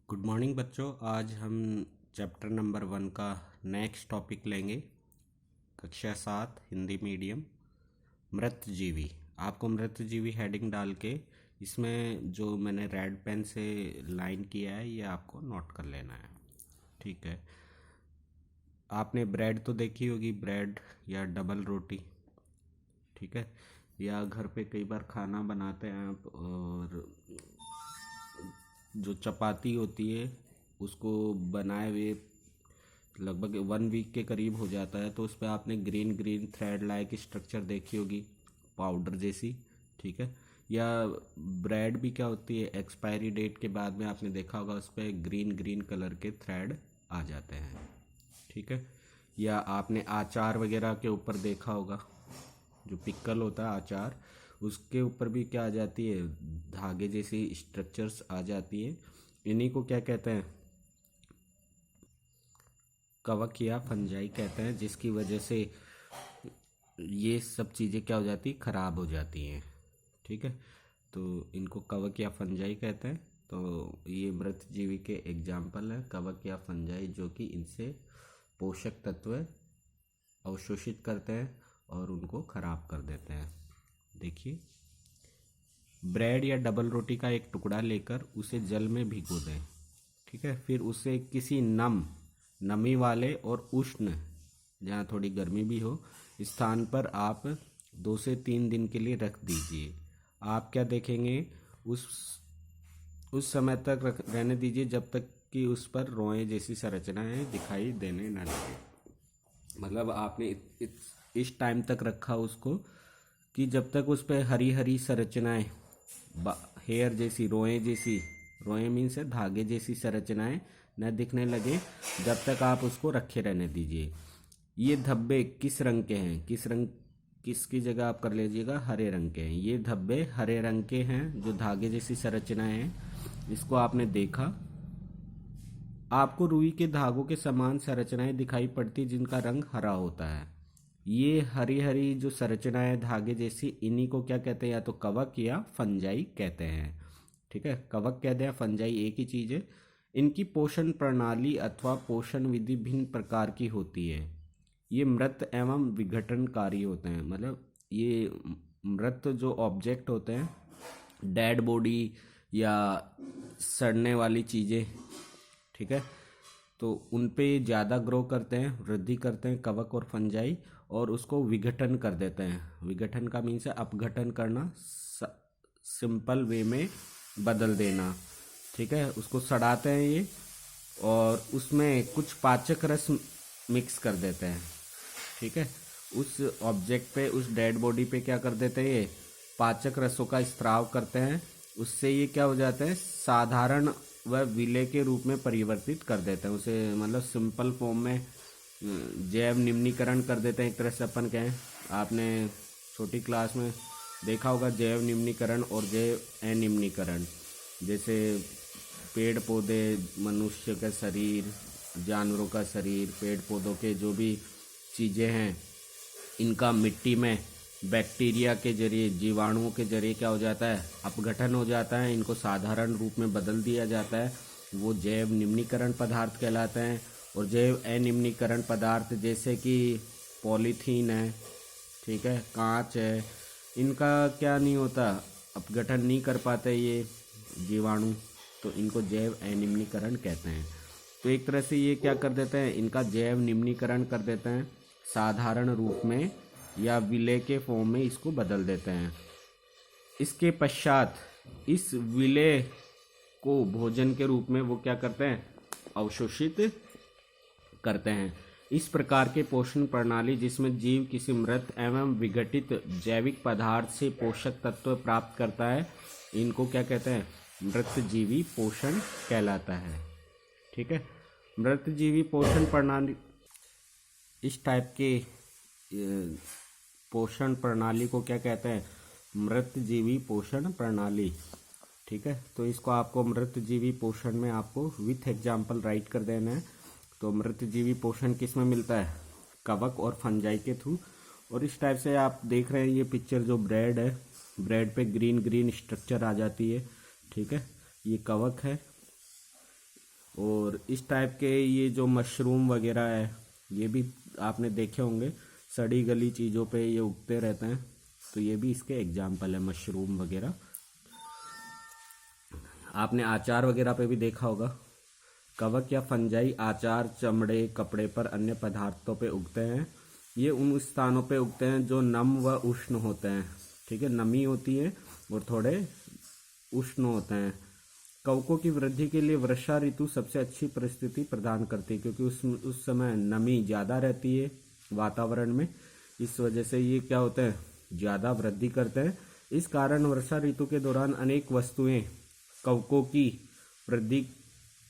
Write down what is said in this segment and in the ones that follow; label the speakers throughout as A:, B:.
A: Good morning बच्चों। आज हम चैप्टर नंबर 1 का नेक्स्ट टॉपिक लेंगे। कक्षा 7 हिंदी मीडियम, मृतजीवी। आपको मृतजीवी हेडिंग डाल के इसमें जो मैंने रेड पेन से लाइन किया है ये आपको नोट कर लेना है। ठीक है। आपने ब्रेड तो देखी होगी, ब्रेड या डबल रोटी। ठीक है। या घर पे कई बार खाना बनाते हैं आप, और जो चपाती होती है उसको बनाए हुए लगभग 1 वीक के करीब हो जाता है, तो उस पर आपने green green thread like structure देखी होगी, पाउडर जैसी। ठीक है। या ब्रेड भी क्या होती है, एक्सपायरी डेट के बाद में आपने देखा होगा उस पर ग्रीन ग्रीन कलर के थ्रेड आ जाते हैं। ठीक है। या आपने आचार वगैरह के ऊपर देखा होगा, जो पिक्कल होता है आचार, उसके ऊपर भी क्या आ जाती है, धागे जैसी स्ट्रक्चर्स आ जाती है। इन्हीं को क्या कहते हैं, कवक या फंजाई कहते हैं, जिसकी वजह से ये सब चीज़ें क्या हो जाती, खराब हो जाती हैं। ठीक है। तो इनको कवक या फंजाई कहते हैं। तो ये मृत जीवी के एग्जाम्पल है, कवक या फंजाई, जो कि इनसे पोषक तत्व अवशोषित करते हैं और उनको खराब कर देते हैं। देखिए, ब्रेड या डबल रोटी का एक टुकड़ा लेकर उसे जल में भिगो दें। ठीक है। फिर उसे किसी नमी वाले और उष्ण, जहाँ थोड़ी गर्मी भी हो, स्थान पर आप 2 से 3 दिन के लिए रख दीजिए। आप क्या देखेंगे, उस उस समय तक रहने दीजिए जब तक कि उस पर रोए जैसी संरचनाएं दिखाई देने न लगे। मतलब आपने इस टाइम तक रखा उसको कि जब तक उस पर हरी हरी संरचनाएं, हेयर जैसी, रोए मीन्स धागे जैसी संरचनाएं न दिखने लगे, जब तक आप उसको रखे रहने दीजिए। ये धब्बे किस रंग के हैं, किसकी जगह आप कर लीजिएगा, हरे रंग के हैं। ये धब्बे हरे रंग के हैं, जो धागे जैसी संरचनाएं हैं, इसको आपने देखा। आपको रुई के धागों के समान संरचनाएं दिखाई पड़ती जिनका रंग हरा होता है। ये हरी हरी जो संरचनाएं धागे जैसी, इन्हीं को क्या कहते हैं, या तो कवक या फंजाई कहते हैं। ठीक है। कवक कहते हैं, फंजाई एक ही चीज है। इनकी पोषण प्रणाली अथवा पोषण विधि भिन्न प्रकार की होती है। ये मृत एवं विघटनकारी होते हैं। मतलब ये मृत जो ऑब्जेक्ट होते हैं, डेड बॉडी या सड़ने वाली चीज़ें, ठीक है, तो उन पे ज़्यादा ग्रो करते हैं, वृद्धि करते हैं कवक और फंजाई, और उसको विघटन कर देते हैं। विघटन का मीन्स है अपघटन करना, सिंपल वे में बदल देना। ठीक है। उसको सड़ाते हैं ये, और उसमें कुछ पाचक रस मिक्स कर देते हैं। ठीक है। उस ऑब्जेक्ट पे, उस डेड बॉडी पे क्या कर देते हैं, ये पाचक रसों का स्त्राव करते हैं। उससे ये क्या हो जाता है, साधारण व विलेय के रूप में परिवर्तित कर देते हैं उसे। मतलब सिंपल फॉर्म में जैव निम्नीकरण कर देते हैं, एक तरह से अपन कहें। आपने छोटी क्लास में देखा होगा जैव निम्नीकरण और जैव अनिम्नीकरण। जैसे पेड़ पौधे, मनुष्य का शरीर, जानवरों का शरीर, पेड़ पौधों के जो भी चीज़ें हैं, इनका मिट्टी में बैक्टीरिया के जरिए, जीवाणुओं के जरिए क्या हो जाता है, अपघटन हो जाता है। इनको साधारण रूप में बदल दिया जाता है। वो जैव निम्नीकरण पदार्थ कहलाते हैं। और जैव अनिम्नीकरण पदार्थ जैसे कि पॉलीथीन है, ठीक है, कांच है, इनका क्या नहीं होता, अपघटन नहीं कर पाते ये जीवाणु, तो इनको जैव अनिम्नीकरण कहते हैं। तो एक तरह से ये क्या कर देते हैं, इनका जैव निम्नीकरण कर देते हैं, साधारण रूप में या विलेय के फॉर्म में इसको बदल देते हैं। इसके पश्चात इस विलेय को भोजन के रूप में वो क्या करते हैं, अवशोषित करते हैं। इस प्रकार के पोषण प्रणाली जिसमें जीव किसी मृत एवं विघटित जैविक पदार्थ से पोषक तत्व प्राप्त करता है, इनको क्या कहते हैं, मृतजीवी पोषण कहलाता है। ठीक है। मृतजीवी पोषण प्रणाली, इस टाइप के पोषण प्रणाली को क्या कहते हैं, मृतजीवी पोषण प्रणाली। ठीक है। तो इसको आपको मृतजीवी पोषण में आपको विथ एग्जाम्पल राइट कर देना है। तो मृतजीवी पोषण किस में मिलता है, कवक और फंजाई के थ्रू। और इस टाइप से आप देख रहे हैं ये पिक्चर, जो ब्रेड है, ब्रेड पे ग्रीन ग्रीन स्ट्रक्चर आ जाती है। ठीक है। ये कवक है, और इस टाइप के ये जो मशरूम वगैरह है ये भी आपने देखे होंगे, सड़ी गली चीज़ों पे ये उगते रहते हैं, तो ये भी इसके एग्जाम्पल है मशरूम वगैरह। आपने आचार वगैरह पे भी देखा होगा। कवक या फंजाई आचार, चमड़े, कपड़े पर अन्य पदार्थों पे उगते हैं। ये उन स्थानों पे उगते हैं जो नम व उष्ण होते हैं, ठीक है, नमी होती है और थोड़े उष्ण होते हैं। कवकों की वृद्धि के लिए वर्षा ऋतु सबसे अच्छी परिस्थिति प्रदान करती है, क्योंकि उस समय नमी ज़्यादा रहती है वातावरण में, इस वजह से ये क्या होते हैं, ज़्यादा वृद्धि करते हैं। इस कारण वर्षा ऋतु के दौरान अनेक वस्तुएं कवकों की वृद्धि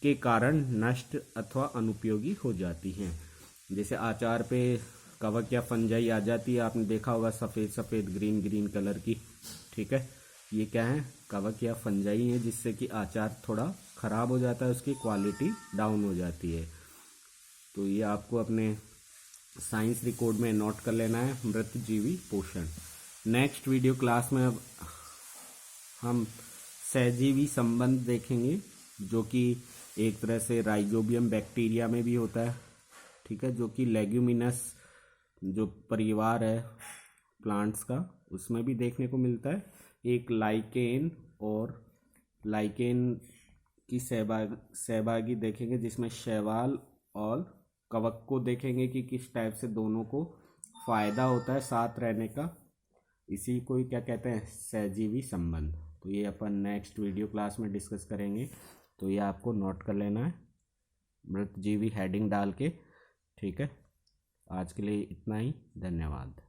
A: के कारण नष्ट अथवा अनुपयोगी हो जाती हैं। जैसे आचार पे कवक या फंजाई आ जाती है, आपने देखा होगा सफ़ेद सफ़ेद ग्रीन ग्रीन कलर की, ठीक है, ये क्या है, कवक या फंजाई है, जिससे कि आचार थोड़ा ख़राब हो जाता है, उसकी क्वालिटी डाउन हो जाती है। तो ये आपको अपने साइंस रिकॉर्ड में नोट कर लेना है, मृतजीवी पोषण। नेक्स्ट वीडियो क्लास में अब हम सहजीवी संबंध देखेंगे, जो कि एक तरह से राइजोबियम बैक्टीरिया में भी होता है, ठीक है, जो कि लेग्यूमिनस जो परिवार है प्लांट्स का उसमें भी देखने को मिलता है। एक लाइकेन और लाइकेन की सहभागी देखेंगे, जिसमें शैवाल और कवक को देखेंगे कि किस टाइप से दोनों को फ़ायदा होता है साथ रहने का। इसी को ही क्या कहते हैं, सहजीवी संबंध। तो ये अपन नेक्स्ट वीडियो क्लास में डिस्कस करेंगे, तो ये आपको नोट कर लेना है, मृतजीवी हेडिंग डाल के, ठीक है। आज के लिए इतना ही, धन्यवाद।